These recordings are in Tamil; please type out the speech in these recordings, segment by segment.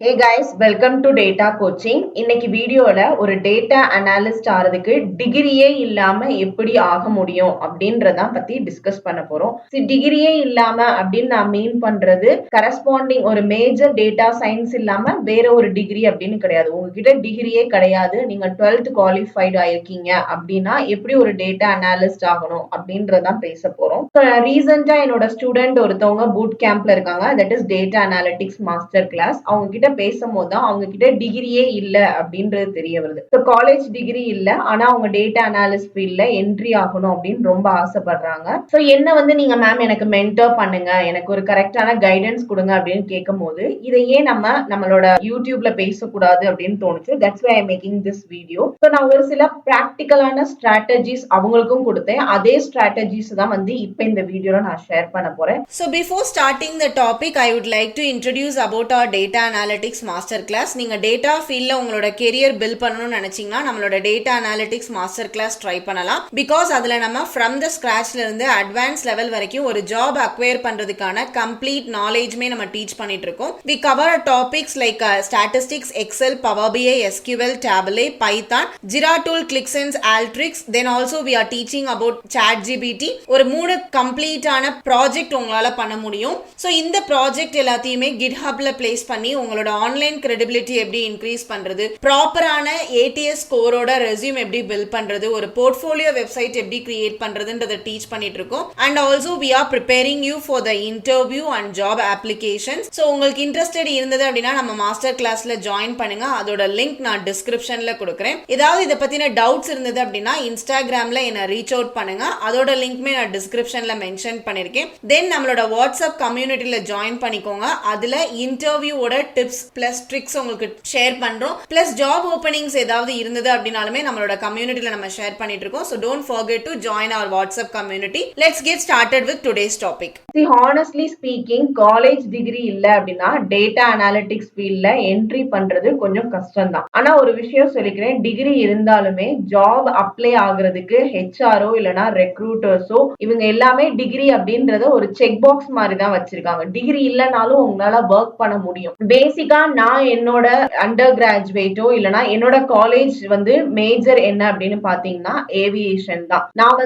Hey guys, welcome to Data Coaching. இன்னைக்கு வீடியோல ஒரு டேட்டா அனாலிஸ்ட் ஆறதுக்கு டிகிரியே இல்லாம எப்படி ஆக முடியும் அப்படின்றதான் பத்தி டிஸ்கஸ் பண்ண போறோம். டிகிரியே இல்லாம அப்படின்னு நான் மீன் பண்றது கரஸ்பாண்டிங் ஒரு மேஜர் டேட்டா சயின்ஸ் இல்லாம வேற ஒரு டிகிரி அப்படின்னு கிடையாது. உங்ககிட்ட டிகிரியே கிடையாது, நீங்க 12th குவாலிஃபைடு ஆயிருக்கீங்க அப்படின்னா எப்படி ஒரு டேட்டா அனாலிஸ்ட் ஆகணும் அப்படின்றதான் பேச போறோம். ரீசெண்டா என்னோட ஸ்டூடெண்ட் ஒருத்தவங்க பூட் கேம்ப்ல இருக்காங்க, that is data analytics master class. அவங்க கிட்ட பேசும்போது தான் அவங்க கிட்ட டிகிரியே இல்ல அப்படின்றது தெரிய வருது. காலேஜ் டிகிரி இல்ல, ஆனா அவங்க டேட்டா அனாலிஸ்ட் ஃபீல்ட்ல என்ட்ரி ஆகணும் அப்படின்னு ரொம்ப ஆசைப்படுறாங்க. சோ என்ன நீங்க மேம் எனக்கு மென்டர் பண்ணுங்க, எனக்கு ஒரு கரெக்டான கைடன்ஸ் கொடுங்க அப்படின்னு கேட்கும் போது இதையே நம்மளோட யூடியூப்ல பேசக்கூடாது அப்படின்னு தோணுச்சு. That's why I am making this video. So நான் ஒரு சில பிராக்டிக்கலான ஸ்ட்ராட்டஜிஸ் அவங்களுக்கும் கொடுத்தேன். அதே ஸ்ட்ராட்டஜிஸ் தான் இப்ப இந்த வீடியோல நான் ஷேர் பண்ண போறேன். So before starting the topic, I would like to introduce about our data analytics master class. நீங்க டேட்டா ஃபீல்ட்ல உங்களோட கெரியர் பில்ட் பண்ணணும்னு நினைச்சீங்கன்னா நம்மளோட data analytics master class try பண்ணலாம். பிகாஸ் அதுல நம்ம ஃப்ரம் த ஸ்கிராச்ல இருந்து அட்வான்ஸ் லெவல் வரைக்கும் ஒரு ஜாப் அக்வயர் பண்றதுக்கான கம்ப்ளீட் நாலேஜ்மே நம்ம டீச் பண்ணிட்டு இருக்கோம். We cover topics like statistics, Excel, Power BI, SQL, Tableau, Python, Jira tool, ClickSense, Alteryx. Then also we are teaching about ChatGPT. ஒரு 3 கம்ப்ளீட்டான ப்ராஜெக்ட் உங்களால பண்ண முடியும். ஸோ இந்த ப்ராஜெக்ட் எல்லாத்தையுமே GitHubல பிளேஸ் பண்ணி உங்களோட ஆன்லைன் கிரெடிபிலிட்டி எப்படி இன்க்ரீஸ் பண்றது, ப்ராப்பரான ATS ஸ்கோரோட ரெஸ்யூம் எப்படி பில்ட் பண்றது, ஒரு போர்ட்ஃபோலியோ வெப்சைட் எப்படி கிரியேட் பண்றதுன்றதை டீச் பண்ணிட்டு இருக்கோம். And also we are preparing you for the interview and job applications. So உங்களுக்கு இன்ட்ரெஸ்டட் இருந்தது அப்படின்னா நம்ம மாஸ்டர் கிளாஸ்ல ஜாயின் பண்ணுங்க. அதோட லிங்க் நான் டிஸ்கிரிப்ஷன்ல கொடுக்குறேன். ஏதாவது இதை பத்தின டவுட்ஸ் இருந்தது அப்படின்னா இன்ஸ்டாகிராம்ல என்ன ரீச் அவுட் பண்ணுங்க. அதோட லிங்க்மே நான் டிஸ்கிரிப்ஷன்ல மென்ஷன் பண்ணிருக்கேன். தென் நம்மளோட வாட்ஸ்அப் கம்யூனிட்டியில ஜாயின் பண்ணிக்கோங்க. அதுல இன்டர்வியூவோட டிப்ஸ் பிளஸ் ட்ரிக்ஸ் உங்களுக்கு ஷேர் பண்றோம். பிளஸ் ஜாப் ஓப்பனிங்ஸ் ஏதாவது இருந்தது அப்படினாலுமே நம்மளோட கம்யூனிட்டியில நம்ம ஷேர் பண்ணிட்டு இருக்கோம். So don't forget to join our WhatsApp community. Let's get started with today's topic. See, honestly speaking, college degree இல்ல அப்படின்னா டேட்டா அனாலிட்டிக்ஸ் ஃபீல்ட்ல என்ட்ரி பண்றது கொஞ்சம் கஷ்டம் தான். ஆனா ஒரு விஷயம் சொல்லிக்கிறேன், டிகிரி இருந்தாலுமே ஜாப் அப்ளை ஆகுறதுக்கு ஹெச்ஆரோ இல்லனா ரெக்ரூட்டர்ஸோ இவங்க எல்லாமே டிகிரி அப்படின்றத ஒரு செக் பாக்ஸ் மாதிரி தான் வச்சிருக்காங்க. டிகிரி இல்லனாலும் உங்களால ஒர்க் பண்ண முடியும். பேசிக்கா நான் என்னோட அண்டர் கிராஜுவேட்டோ இல்லனா என்னோட காலேஜ் மேஜர் என்ன அப்படின்னு பாத்தீங்கன்னா ஏவியேஷன் தான். நான்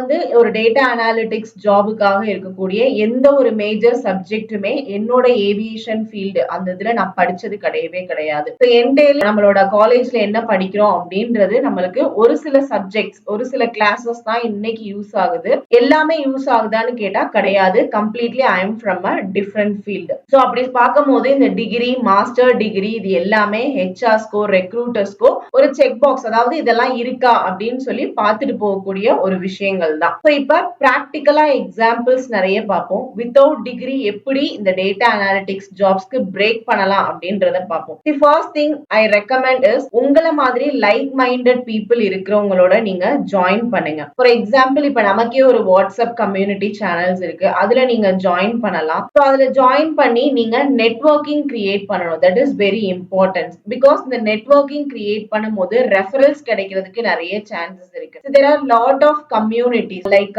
ஒரு டேட்டா அனாலிட்டிக்ஸ் ஜாபுக்காக இருக்கக்கூடிய எந்த ஒரு மேஜர் சப்ஜெக்ட்டுமே என்னோட ஏவியேஷன் ஃபீல்டு அந்த இதுல நான் படிச்சது கிடையவே கிடையாது. நம்மளோட காலேஜ்ல என்ன படிக்கிறோம் அப்படின்றது நம்மளுக்கு ஒரு சில சப்ஜெக்ட்ஸ் ஒரு சில கிளாஸஸ் தான் இன்னைக்கு யூஸ் ஆகுது. எல்லாமே யூஸ் ஆகுதான்னு கேட்டா கிடையாது. Completely I am from a different field. So அப்படி பார்க்கும் போது இந்த டிகிரி மாஸ்டர் டிகிரி இது எல்லாமே ஹெச்ஆர்ஸ்கோ ரெக்ரூட்டர்ஸ்கோ ஒரு செக் பாக்ஸ், அதாவது இதெல்லாம் இருக்கா அப்படின்னு சொல்லி பார்த்துட்டு போகக்கூடிய ஒரு விஷயங்கள் தான். ஸோ இப்ப பிராக்டிக்கலா எக்ஸாம்பிள்ஸ் நிறைய பார்ப்போம். வித்தவுட் டிகிரி எப்படி இந்த டேட்டா அனாலிட்டிக்ஸ் ஜாப்ஸ்க்கு பிரேக் பண்ணலாம் அப்படின்றத பார்ப்போம். The first thing I recommend is உங்களை மாதிரி லைக் மைண்டட் பீப்புள் இருக்கிறவங்களோட நீங்க ஜாயின் பண்ணுங்க. ஃபார் எக்ஸாம்பிள் இப்ப நமக்கே ஒரு வாட்ஸ்அப் கம்யூனிட்டி சேனல்ஸ் இருக்கு, அதுல நீங்க ஜாயின் பண்ணலாம். ஸோ அதுல ஜாயின் பண்ணி நீங்க நெட்வொர்க்கிங் கிரியேட் பண்ணணும். That is very important. Because இந்த நெட்வொர்க்கிங் கிரியேட் பண்ணும்போது ரெஃபரல்ஸ் கிடைக்கிறதுக்கு நிறைய சான்சஸ் இருக்கு. There are lot of communities like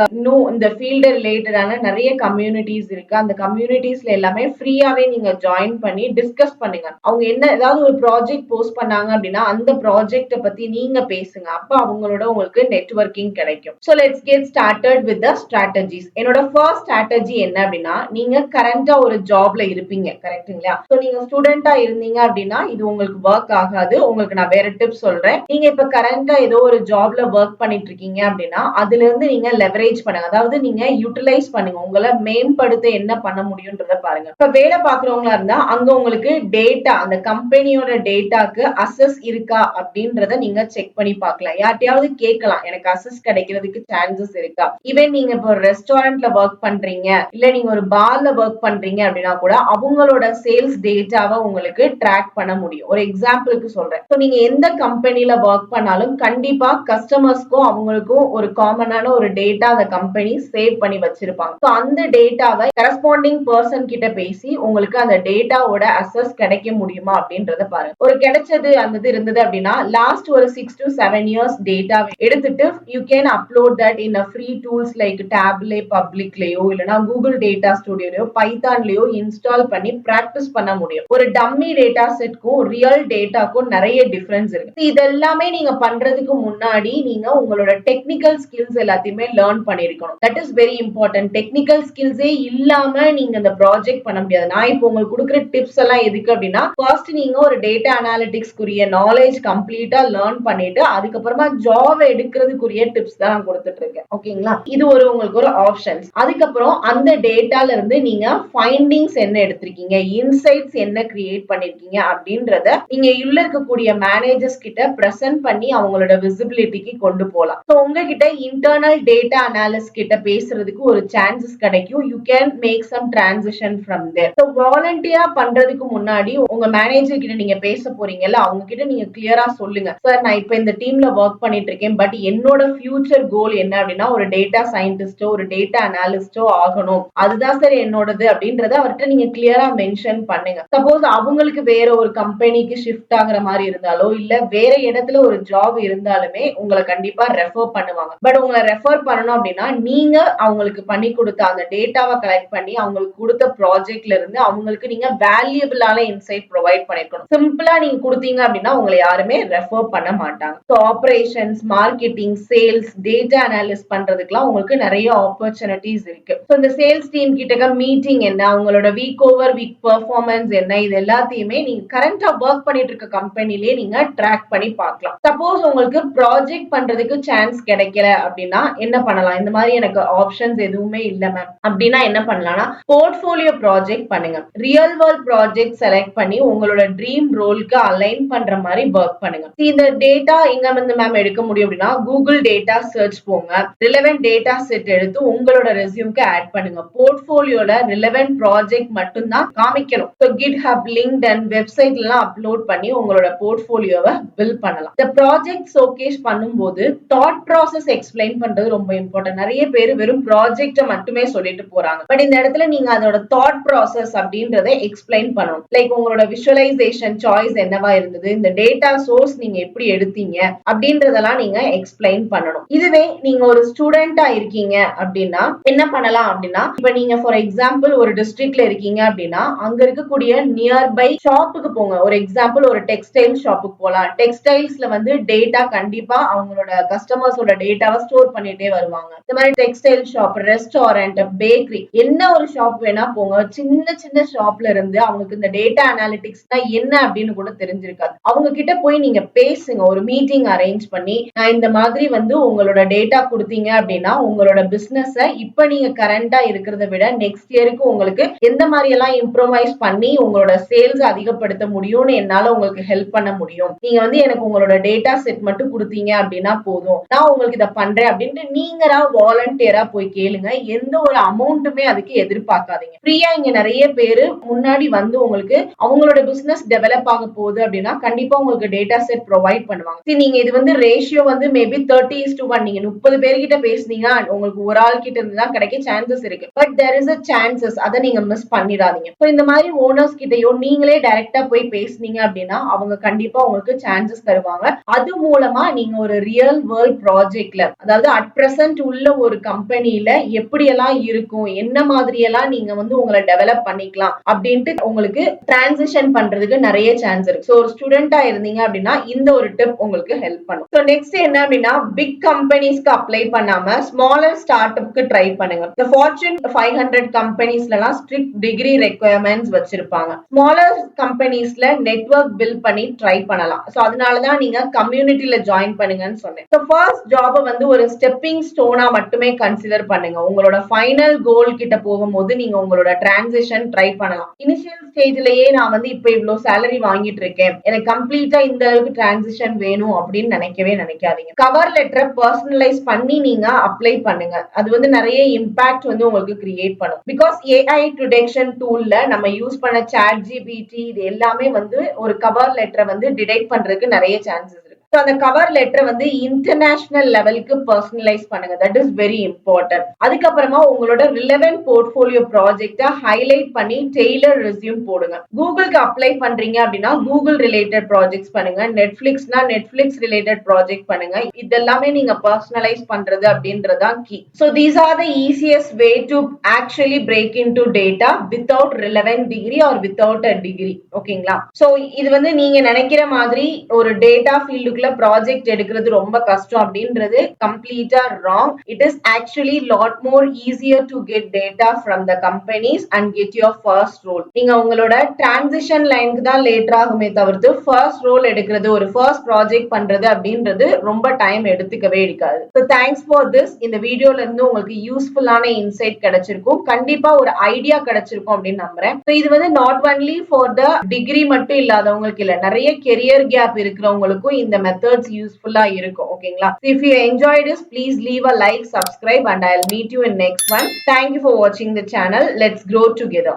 இந்த ஃபீல்டு ரிலேட்டடான நிறைய கம்யூனிட்டிஸ் இருக்கு. அந்த கம்யூனிட்டிஸ்ல எல்லாமே ஃப்ரீயாவே நீங்க ஜாயின் பண்ணி டிஸ்கஸ் பண்ணுங்க. அவங்க என்ன ஏதாவது ஒரு ப்ராஜெக்ட் போஸ்ட் பண்ணாங்க அப்படின்னா அந்த ப்ராஜெக்ட பத்தி நீங்க பேசுங்க. அப்ப அவங்களோட உங்களுக்கு நெட்வொர்க்கிங் கிடைக்கும். So let's get started with the strategies. என்னோட ஃபர்ஸ்ட் ஸ்ட்ராட்டஜி என்ன அப்படின்னா, நீங்க கரண்டா ஒரு ஜாப்ல இருப்பீங்க, கரெக்ட்டுங்களா? ஸோ நீங்க ஸ்டூடெண்டா இருந்தீங்க அப்படின்னா இது உங்களுக்கு ஒர்க் ஆகாது. உங்களுக்கு நான் வேற டிப்ஸ் சொல்றேன். நீங்க இப்ப கரண்டா ஏதோ ஒரு ஜாப்ல ஒர்க் பண்ணிட்டு இருக்கீங்க அப்படின்னா அதுல இருந்து நீங்க லெவரேஜ் பண்ணுங்க, அதாவது நீங்க யூட்டிலைஸ் பண்ணுங்க. உங்களை மேம்படுத்த என்ன பண்ண முடியும்ன்றத பாருங்க. இப்ப வேலை பாக்குறவங்களா இருந்தா அங்க உங்களுக்கு டேட்டா, அந்த கம்பெனியோட டேட்டாக்கு அசஸ் இருக்கா அப்படின்றத நீங்க செக் பண்ணி பார்க்கலாம். யார்ட்டையாவது கேட்கலாம், எனக்கு அசஸ் கிடைக்கிறதுக்கு சான்சஸ் இருக்கா. ஈவன் நீங்க இப்போ ஒரு ரெஸ்டாரண்ட்ல ஒர்க் பண்றீங்க இல்ல நீங்க ஒரு பார்ல ஒர்க் பண்றீங்க அப்படின்னா கூட அவங்களோட சேல்ஸ் டேட்டாவை உங்களுக்கு ட்ராக் பண்ண முடியும். ஒரு எக்ஸாம்பிளுக்கு சொல்றேன். ஸோ நீங்க எந்த கம்பெனில ஒர்க் பண்ணாலும் கண்டிப்பா கஸ்டமர்ஸ்க்கும் அவங்களுக்கும் ஒரு காமனான ஒரு டேட்டா அந்த கம்பெனி சேவ் பண்ணி வச்சிருப்பாங்க. ஸோ அந்த டேட்டாவை கரஸ்பாண்டிங் பர்சன் கிட்ட பேசி உங்களுக்கு அந்த டேட்டாவோட அசஸ் கிடைக்க முடியுமா அப்படின்றத பாருங்க. ஒரு கிடைச்சது அந்த இருந்தது அப்படின்னா லாஸ்ட் ஒரு 6 to 7 years டேட்டாவை எடுத்துட்டு you can upload that in a free tools like Tableau பப்ளிக்லயோ இல்லனா கூகுள் டேட்டா ஸ்டுடியோலயோ பைத்தான்லயோ இன்ஸ்டால் பண்ணி பிராக்டிஸ் பண்ண முடியும். ஒரு டம்மி டம்மி டேட்டா செட்க்கும் ரியல் டேட்டாக்கும் நிறைய டிஃபரன்ஸ் இருக்கு. இதெல்லாமே நீங்க பண்றதுக்கு முன்னாடி நீங்க உங்களோட டெக்னிக்கல் ஸ்கில்ஸ் எல்லாத்தையுமே லேர்ன் பண்ணிருக்கணும். That is very important. Technical ஸ்கில்ஸே இல்லாம நீங்க இந்த ப்ராஜெக்ட் பண்ண முடியாது. நான் இப்போ உங்களுக்கு கொடுக்குற டிப்ஸ் எல்லாம் எதுக்கு அப்படின்னா, ஃபர்ஸ்ட் நீங்க ஒரு டேட்டா அனாலிட்டிக்ஸ்க்குரிய நாலேஜ் கம்ப்ளீட்டா லேர்ன் பண்ணிட்டு அதுக்கப்புறமா ஜாப் எடுக்கிறதுக்குரிய டிப்ஸ் தான் நான் கொடுத்துட்டு இருக்கேன். ஓகேங்களா? இது உங்களுக்கு ஒரு ஆப்ஷன்ஸ். அதுக்கப்புறம் அந்த டேட்டால இருந்து நீங்க ஃபைண்டிங்ஸ் என்ன எடுத்திருக்கீங்க, இன்சைட்ஸ் என்ன கிரியேட் பண்ணிருக்கீங்க அப்படின்றத நீங்க உள்ள இருக்கக்கூடிய மேனேஜர்ஸ் கிட்ட பிரசன்ட் பண்ணி அவங்களோட விசிபிலிட்டிக்கு கொண்டு போகலாம். ஸோ உங்ககிட்ட இன்டர்னல் டேட்டா அனாலிஸ்ட் கிட்ட பேசுறதுக்கு ஒரு சான்சஸ் கிடைக்கும். You can make some transition from there. So வாலண்டியரா பண்றதுக்கு முன்னாடி உங்க மேனேஜர் கிட்ட நீங்க பேச போறீங்கல்ல, அவங்க கிட்ட நீங்க கிளியரா சொல்லுங்க, சார் நான் இப்ப இந்த டீம்ல ஒர்க் பண்ணிட்டு இருக்கேன், பட் என்னோட ஃபியூச்சர் கோல் என்ன அப்படின்னா ஒரு டேட்டா சயின்டிஸ்டோ ஒரு டேட்டா அனாலிஸ்டோ ஆகணும், அதுதான் சார் என்னோடது அப்படின்றத அவர்கிட்ட நீங்க கிளியரா மென்ஷன் பண்ணுங்க. சப்போஸ் அவங்களுக்கு வேற ஒரு கம்பெனிக்கு ஷிஃப்ட் ஆகுற மாதிரி இருந்தாலோ இல்ல வேற இடத்துல ஒரு ஜாப் இருந்தாலுமே உங்களை கண்டிப்பா ரெஃபர் பண்ணுவாங்க. பட் உங்களை ரெஃபர் பண்ணணும் அப்படின்னா நீங்க அவங்களுக்கு பண்ணி கொடுத்த அந்த டேட்டாவை கலெக்ட் பண்ணி அவங்களுக்கு கொடுத்த ப்ராஜெக்ட்ல இருந்து அவங்களுக்கு நீங்க வேல்யூபிளான இன்சைட் ப்ரொவைட் பண்ணிருக்கணும். சிம்பிளா நீங்க கொடுத்தீங்க அப்படின்னா உங்களை யாருமே ரெஃபர் பண்ண மாட்டாங்க. So operations, marketing, sales, data analysis பண்றதுக்குலாம் உங்களுக்கு நிறைய ஆப்பர்ச்சுனிட்டிஸ் இருக்கு. ஸோ இந்த சேல்ஸ் டீம் கிட்ட மீட்டிங் என்ன, அவங்களோட வீக் ஓவர் வீக் பெர்ஃபார்மன்ஸ் என்ன, இது எல்லாத்தையுமே நீங்க கரண்டா ஒர்க் பண்ணிட்டு இருக்க கம்பெனிலேயே நீங்க ட்ராக் பண்ணி பார்க்கலாம். சப்போஸ் உங்களுக்கு ப்ராஜெக்ட் பண்றதுக்கு சான்ஸ் கிடைக்கல அப்படின்னா என்ன பண்ணலாம்? இந்த மாதிரி எனக்கு ஆப்ஷன்ஸ் எதுவுமே இல்ல மேம் அப்படின்னா என்ன பண்ணலாம்னா போர்ட்ஃபோலியோ ப்ராஜெக்ட் பண்ணுங்க. ரியல் வேர்ல்ட் ப்ராஜெக்ட் செலக்ட் பண்ணி உங்களோட ட்ரீம் ரோலுக்கு அலைன் பண்ற மாதிரி ஒர்க் பண்ணுங்க. இந்த டேட்டா எங்க வந்து மேம் எடுக்க முடியும் அப்படின்னா கூகுள் டேட்டா சர்ச் போங்க, ரிலவென்ட் டேட்டா செட் எடுத்து உங்களோட ரெஸ்யூம்க்கு ஆட் பண்ணுங்க. போர்ட்ஃபோலியோல ரிலவென்ட் ப்ராஜெக்ட் மட்டும் தான் காமிக்கணும். ஸோ GitHub, LinkedIn வெப்சைட் எல்லாம் அப்லோட் பண்ணி உங்களோட போர்ட்ஃபோலியோவை பில்ட் பண்ணலாம். இந்த ப்ராஜெக்ட் ஷோகேஸ் பண்ணும்போது தாட் ப்ராசஸ் எக்ஸ்பிளைன் பண்றது ரொம்ப இம்பார்ட்டன்ட். நிறைய பேர் வெறும் ப்ராஜெக்ட மட்டுமே சொல்லிட்டு போறாங்க. பட் இந்த இடத்துல நீங்க அதோட தாட் ப்ராசஸ் அப்படின்றத எக்ஸ்பிளைன் பண்ணணும். லைக் உங்களோட விஷுவலைசேஷன் சாய்ஸ் என்னவா இருந்தது, இந்த டேட்டா சோர்ஸ் நீங்க எப்படி எடுத்தீங்க அப்படின்றதெல்லாம் நீங்க எக்ஸ்பிளைன் பண்ணணும். இதுவே நீங்க ஒரு ஸ்டூடெண்டா இருக்கீங்க அப்படின்னா என்ன பண்ணலாம் அப்படின்னா, இப்ப நீங்க ஃபார் எக்ஸாம்பிள் ஒரு டிஸ்ட்ரிக்ட்ல இருக்கீங்க அப்படின்னா அங்க இருக்கக்கூடிய நியர்பை ஷாப்புக்கு போங்க. ஒரு எக்ஸாம்பிள் ஒரு டெக்ஸ்டைல் ஷாப்புக்கு போலாம். டெக்ஸ்டைல்ஸ்ல வந்து டேட்டா கண்டிப்பா அவங்களோட கஸ்டமர்ஸோட டேட்டாவை ஸ்டோர் பண்ணிட்டே வருவாங்க. இந்த மாதிரி டெக்ஸ்டைல் ஷாப், ரெஸ்டாரண்ட், பேக்கரி, என்ன ஒரு ஷாப் வேணா போங்க. சின்ன சின்ன ஷாப்ல இருந்து அவங்களுக்கு இந்த டேட்டா அனாலிட்டிக்ஸ் என்ன அப்படின்னு கூட தெரிஞ்சிருக்காது. அவங்க கிட்ட போய் நீங்க பேசுங்க. ஒரு மீட்டிங் அரேஞ்ச் பண்ணி நான் இந்த மாதிரி வந்து உங்களோட டேட்டா கொடுத்தீங்க அப்படின்னா உங்களோட பிசினஸ் இப்ப நீங்க கரண்டா இருக்கிறத விட நெக்ஸ்ட் இயருக்கு உங்களுக்கு எந்த மாதிரி எல்லாம் இம்ப்ரூவைஸ் பண்ணி உங்களோட சேல்ஸ் அதிகப்படுத்த முடியும்னு என்னால உங்களுக்கு ஹெல்ப் பண்ண முடியும். நீங்க வந்து எனக்கு உங்களோட டேட்டா செட் மட்டும் கொடுத்தீங்க அப்படின்னா போதும், நான் உங்களுக்கு இதை பண்றேன் அப்படின்ட்டு நீங்களா வாலண்டியரா போய் கேளுங்க. எந்த ஒரு அமௌண்ட்டுமே அதுக்கு எதிர்பார்க்காதீங்க. ஃப்ரீயா இங்க நிறைய பேரு முன்னாடி வந்து உங்களுக்கு அவங்களோட பிசினஸ் டெவலப் ஆக போகுது அப்படின்னா கண்டிப்பா உங்களுக்கு டேட்டா செட் ப்ரொவைட் பண்ணுவாங்க. நீங்க இது வந்து ரேஷியோ வந்து மேபி 30:1. நீங்க 30 பேர்கிட்ட பேசுனீங்கன்னா உங்களுக்கு ஒரு ஆள் கிட்ட இருந்து தான் கிடைக்க சான்சஸ் இருக்கு. But there is a chances, அதை நீங்க மிஸ் பண்ணிடாதீங்க. ஸோ இந்த மாதிரி ஓனர்ஸ் கிட்டயோ நீங்களே டைரக்டா போய் பேசுனீங்க அப்படின்னா அவங்க கண்டிப்பா உங்களுக்கு சான்சஸ் தருவாங்க. அது மூலமா நீங்க ஒரு ரியல் வேர்ல்ட் ப்ராஜெக்ட்ல, அதாவது அட் பிரசன்ட் உள்ள ஒரு கம்பெனில எப்படி எல்லாம் இருக்கும், என்ன மாதிரி எல்லாம் நீங்க வந்து உங்களை டெவலப் பண்ணிக்கலாம் அப்படின்ட்டு உங்களுக்கு டிரான்சிஷன் பண்றதுக்கு நிறைய சான்ஸ் இருக்கு. ஸோ ஒரு ஸ்டூடெண்டா இருந்தீங்க அப்படின்னா இந்த ஒரு டிப் உங்களுக்கு ஹெல்ப் பண்ணும். ஸோ நெக்ஸ்ட் என்ன அப்படின்னா பிக் கம்பெனிஸ்க்கு அப்ளை பண்ணாம ஸ்மாலர் ஸ்டார்ட் அப்க்கு ட்ரை பண்ணுங்க. இந்த ஃபார்ச்சூன் 500 கம்பெனிஸ்ல எல்லாம் ஸ்ட்ரிக்ட் டிகிரி ரெக்வயர்மெண்ட்ஸ் வச்சிருப்பாங்க. ஸ்மாலர் கம்பெனிஸ்ல நெட்வொர்க் பில்ட் பண்ணி ட்ரை பண்ணலாம். ஸோ அதனாலதான் நீங்க கம்யூனிட்டில ஜாயின் பண்ணுங்கன்னு சொன்னேன். ஸோ ஃபர்ஸ்ட் ஜாபை வந்து ஒரு ஸ்டெப்பிங் ஸ்டோனா மட்டுமே கன்சிடர் பண்ணுங்க. உங்களோட ஃபைனல் கோல் கிட்ட போகும்போது நீங்க உங்களோட டிரான்சிஷன் ட்ரை பண்ணலாம். இனிஷியல் ஸ்டேஜ்லயே நான் வந்து இப்ப இவ்வளவு சேலரி வாங்கிட்டு இருக்கேன், எனக்கு கம்ப்ளீட்டா இந்த அளவுக்கு டிரான்சிஷன் வேணும் அப்படின்னு நினைக்கவே நினைக்காதீங்க. கவர் லெட்டரை பர்சனலைஸ் பண்ணி நீங்க அப்ளை பண்ணுங்க. அது வந்து நிறைய இம்பாக்ட் வந்து உங்களுக்கு கிரியேட் பண்ணும். பிகாஸ் AI டிடெக்ஷன் டூல்ல நம்ம யூஸ் பண்ண ChatGPT இது எல்லாமே வந்து ஒரு கவர் லெட்டரை வந்து டிடெக்ட் பண்றதுக்கு நிறைய சான்சஸ் இருக்கு. ஸோ அந்த கவர் லெட்டரை வந்து இன்டர்நேஷனல் லெவலுக்கு பர்சனலைஸ் பண்ணுங்க. That is very important. அதுக்கப்புறமா உங்களோட ரிலவென்ட் போர்ட்ஃபோலியோ ப்ராஜெக்டை ஹைலைட் பண்ணி டெய்லர் ரெஸ்யூம் போடுங்க. கூகுளுக்கு அப்ளை பண்றீங்க அப்படின்னா கூகுள் ரிலேட்டட் ப்ராஜெக்ட்ஸ் பண்ணுங்க. நெட்ஃபிளிக்ஸ்னா நெட்ஃபிளிக்ஸ் ரிலேட்டட் ப்ராஜெக்ட் பண்ணுங்க. இதெல்லாமே நீங்க பர்சனலைஸ் பண்றது அப்படின்றதான் key. So these are the easiest way to actually break in to data without relevant degree or without a degree. ஓகேங்களா? ஸோ இது வந்து நீங்க நினைக்கிற மாதிரி ஒரு டேட்டா ஃபீல்டுக்குள்ள ப்ராஜெக்ட் எடுக்கிறது ரொம்ப கஷ்டம் அப்படின்றது கம்ப்ளீட்டா wrong. It is actually lot more easier to get data from the companies and get your first role. நீங்க உங்களோட டிரான்சிஷன் லைனுக்கு தான் லேட் ஆகுமே தவிர்த்து ஃபர்ஸ்ட் ரோல் எடுக்கிறது, ஒரு ஃபர்ஸ்ட் ப்ராஜெக்ட் பண்றது அப்படின்றது ரொம்ப டைம் எடுத்துக்கவே இருக்காது. So thanks for this. இந்த வீடியோல இருந்து உங்களுக்கு யூஸ்ஃபுல்லான இன்சைட் கிடைச்சிருக்கும், கண்டிப்பா ஒரு ஐடியா கிடைச்சிருக்கும் அப்படின்னு நம்புறேன். ஸோ இது வந்து not only for the degree மட்டும் இல்லாதவங்களுக்கு இல்ல, நிறைய கெரியர் கேப் இருக்கிறவங்களுக்கும் இந்த மெத்தட்ஸ் யூஸ்ஃபுல்லா இருக்கும். ஓகேங்களா? If you enjoyed this, please leave a like, subscribe, and I'll meet you in next one. Thank you for watching the channel. Let's grow together.